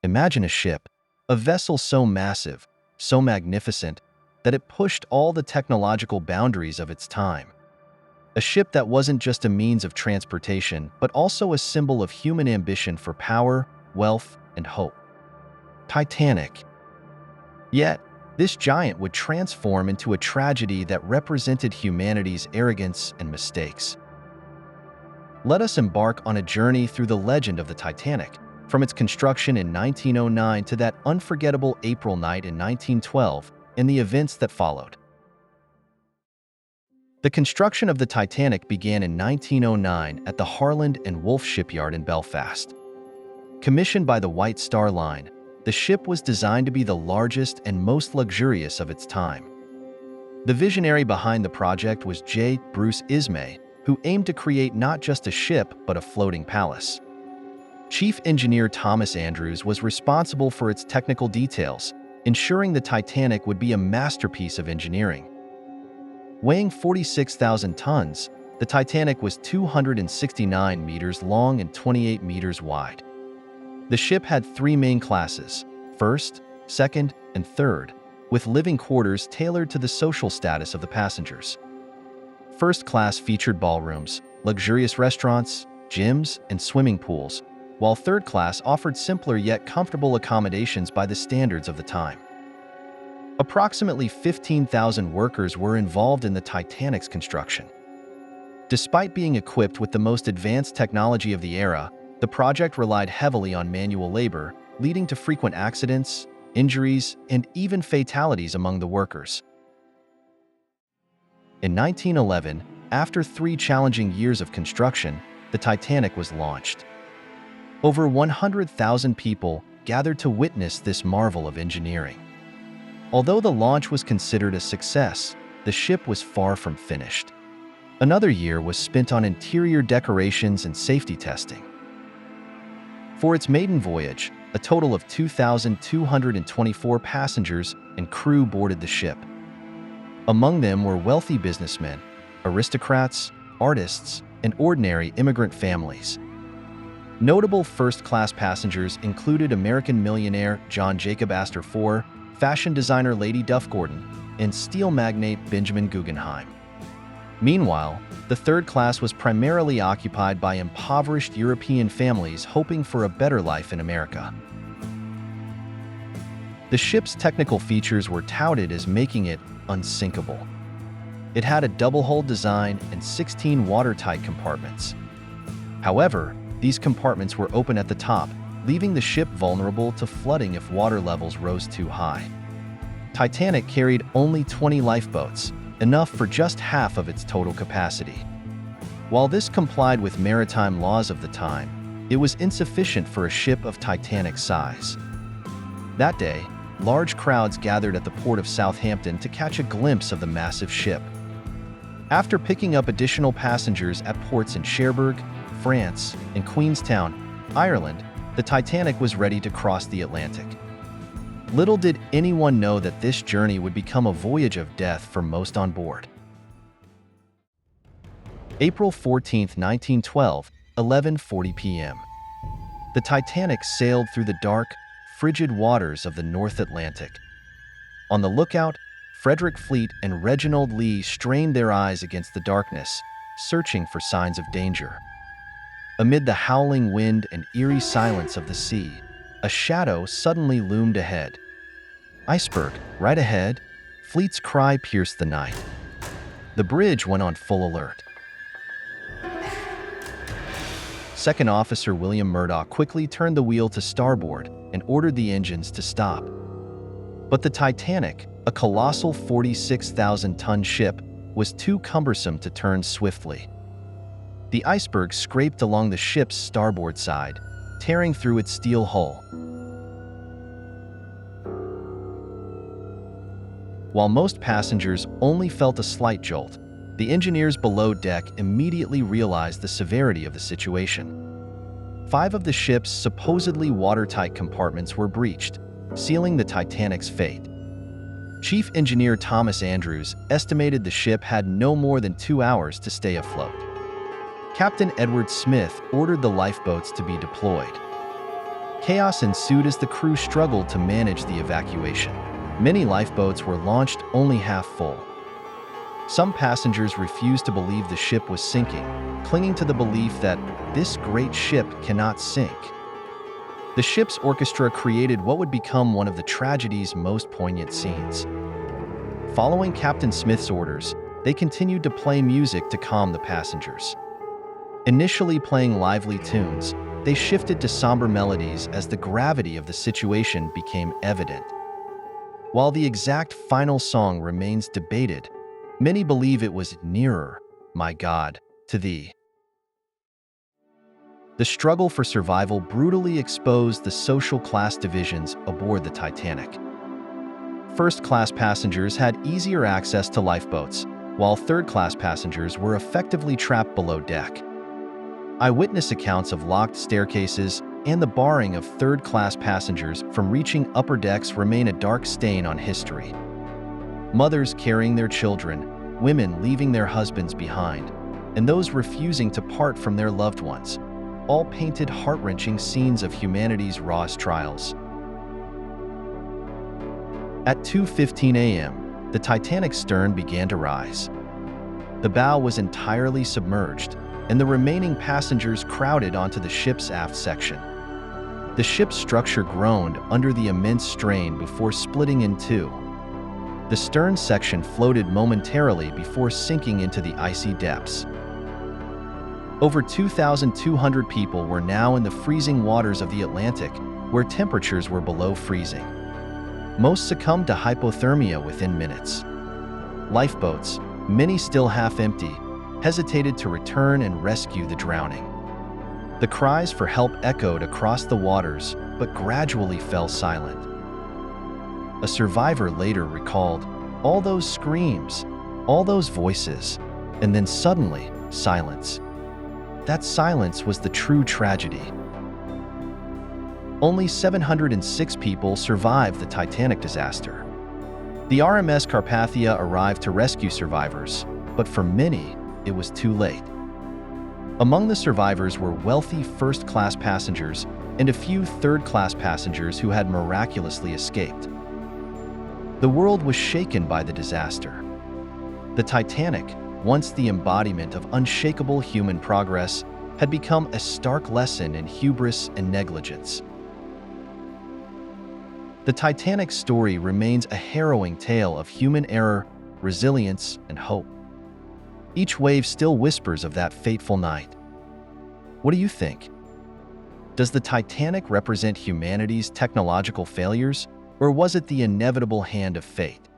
Imagine a ship, a vessel so massive, so magnificent, that it pushed all the technological boundaries of its time. A ship that wasn't just a means of transportation, but also a symbol of human ambition for power, wealth, and hope. Titanic. Yet, this giant would transform into a tragedy that represented humanity's arrogance and mistakes. Let us embark on a journey through the legend of the Titanic, from its construction in 1909 to that unforgettable April night in 1912 and the events that followed. The construction of the Titanic began in 1909 at the Harland and Wolff shipyard in Belfast. Commissioned by the White Star Line, the ship was designed to be the largest and most luxurious of its time. The visionary behind the project was J. Bruce Ismay, who aimed to create not just a ship but a floating palace. Chief engineer Thomas Andrews was responsible for its technical details, ensuring the Titanic would be a masterpiece of engineering. Weighing 46,000 tons, the Titanic was 269 meters long and 28 meters wide. The ship had three main classes: first, second, and third, with living quarters tailored to the social status of the passengers. First class featured ballrooms, luxurious restaurants, gyms, and swimming pools, while third class offered simpler yet comfortable accommodations by the standards of the time. Approximately 15,000 workers were involved in the Titanic's construction. Despite being equipped with the most advanced technology of the era, the project relied heavily on manual labor, leading to frequent accidents, injuries, and even fatalities among the workers. In 1911, after 3 challenging years of construction, the Titanic was launched. Over 100,000 people gathered to witness this marvel of engineering. Although the launch was considered a success, the ship was far from finished. Another year was spent on interior decorations and safety testing. For its maiden voyage, a total of 2,224 passengers and crew boarded the ship. Among them were wealthy businessmen, aristocrats, artists, and ordinary immigrant families. Notable first-class passengers included American millionaire John Jacob Astor IV, fashion designer Lady Duff Gordon, and steel magnate Benjamin Guggenheim. Meanwhile, the third class was primarily occupied by impoverished European families hoping for a better life in America. The ship's technical features were touted as making it unsinkable. It had a double-hull design and 16 watertight compartments. However, these compartments were open at the top, leaving the ship vulnerable to flooding if water levels rose too high. Titanic carried only 20 lifeboats, enough for just half of its total capacity. While this complied with maritime laws of the time, it was insufficient for a ship of Titanic's size. That day, large crowds gathered at the port of Southampton to catch a glimpse of the massive ship. After picking up additional passengers at ports in Cherbourg, France, and Queenstown, Ireland, the Titanic was ready to cross the Atlantic. Little did anyone know that this journey would become a voyage of death for most on board. April 14, 1912, 11:40 p.m. The Titanic sailed through the dark, frigid waters of the North Atlantic. On the lookout, Frederick Fleet and Reginald Lee strained their eyes against the darkness, searching for signs of danger. Amid the howling wind and eerie silence of the sea, a shadow suddenly loomed ahead. "Iceberg, right ahead!" Fleet's cry pierced the night. The bridge went on full alert. Second Officer William Murdoch quickly turned the wheel to starboard and ordered the engines to stop. But the Titanic, a colossal 46,000-ton ship, was too cumbersome to turn swiftly. The iceberg scraped along the ship's starboard side, tearing through its steel hull. While most passengers only felt a slight jolt, the engineers below deck immediately realized the severity of the situation. 5 of the ship's supposedly watertight compartments were breached, sealing the Titanic's fate. Chief Engineer Thomas Andrews estimated the ship had no more than 2 hours to stay afloat. Captain Edward Smith ordered the lifeboats to be deployed. Chaos ensued as the crew struggled to manage the evacuation. Many lifeboats were launched only half full. Some passengers refused to believe the ship was sinking, clinging to the belief that this great ship cannot sink. The ship's orchestra created what would become one of the tragedy's most poignant scenes. Following Captain Smith's orders, they continued to play music to calm the passengers. Initially playing lively tunes, they shifted to somber melodies as the gravity of the situation became evident. While the exact final song remains debated, many believe it was "Nearer, My God, to Thee." The struggle for survival brutally exposed the social class divisions aboard the Titanic. First-class passengers had easier access to lifeboats, while third-class passengers were effectively trapped below deck. Eyewitness accounts of locked staircases and the barring of third-class passengers from reaching upper decks remain a dark stain on history. Mothers carrying their children, women leaving their husbands behind, and those refusing to part from their loved ones, all painted heart-wrenching scenes of humanity's rawest trials. At 2:15 a.m., the Titanic's stern began to rise. The bow was entirely submerged, and the remaining passengers crowded onto the ship's aft section. The ship's structure groaned under the immense strain before splitting in two. The stern section floated momentarily before sinking into the icy depths. Over 2,200 people were now in the freezing waters of the Atlantic, where temperatures were below freezing. Most succumbed to hypothermia within minutes. Lifeboats, many still half empty, hesitated to return and rescue the drowning. The cries for help echoed across the waters, but gradually fell silent. A survivor later recalled, "All those screams, all those voices, and then suddenly, silence. That silence was the true tragedy." Only 706 people survived the Titanic disaster. The RMS Carpathia arrived to rescue survivors, but for many, it was too late. Among the survivors were wealthy first-class passengers and a few third-class passengers who had miraculously escaped. The world was shaken by the disaster. The Titanic, once the embodiment of unshakable human progress, had become a stark lesson in hubris and negligence. The Titanic's story remains a harrowing tale of human error, resilience, and hope. Each wave still whispers of that fateful night. What do you think? Does the Titanic represent humanity's technological failures, or was it the inevitable hand of fate?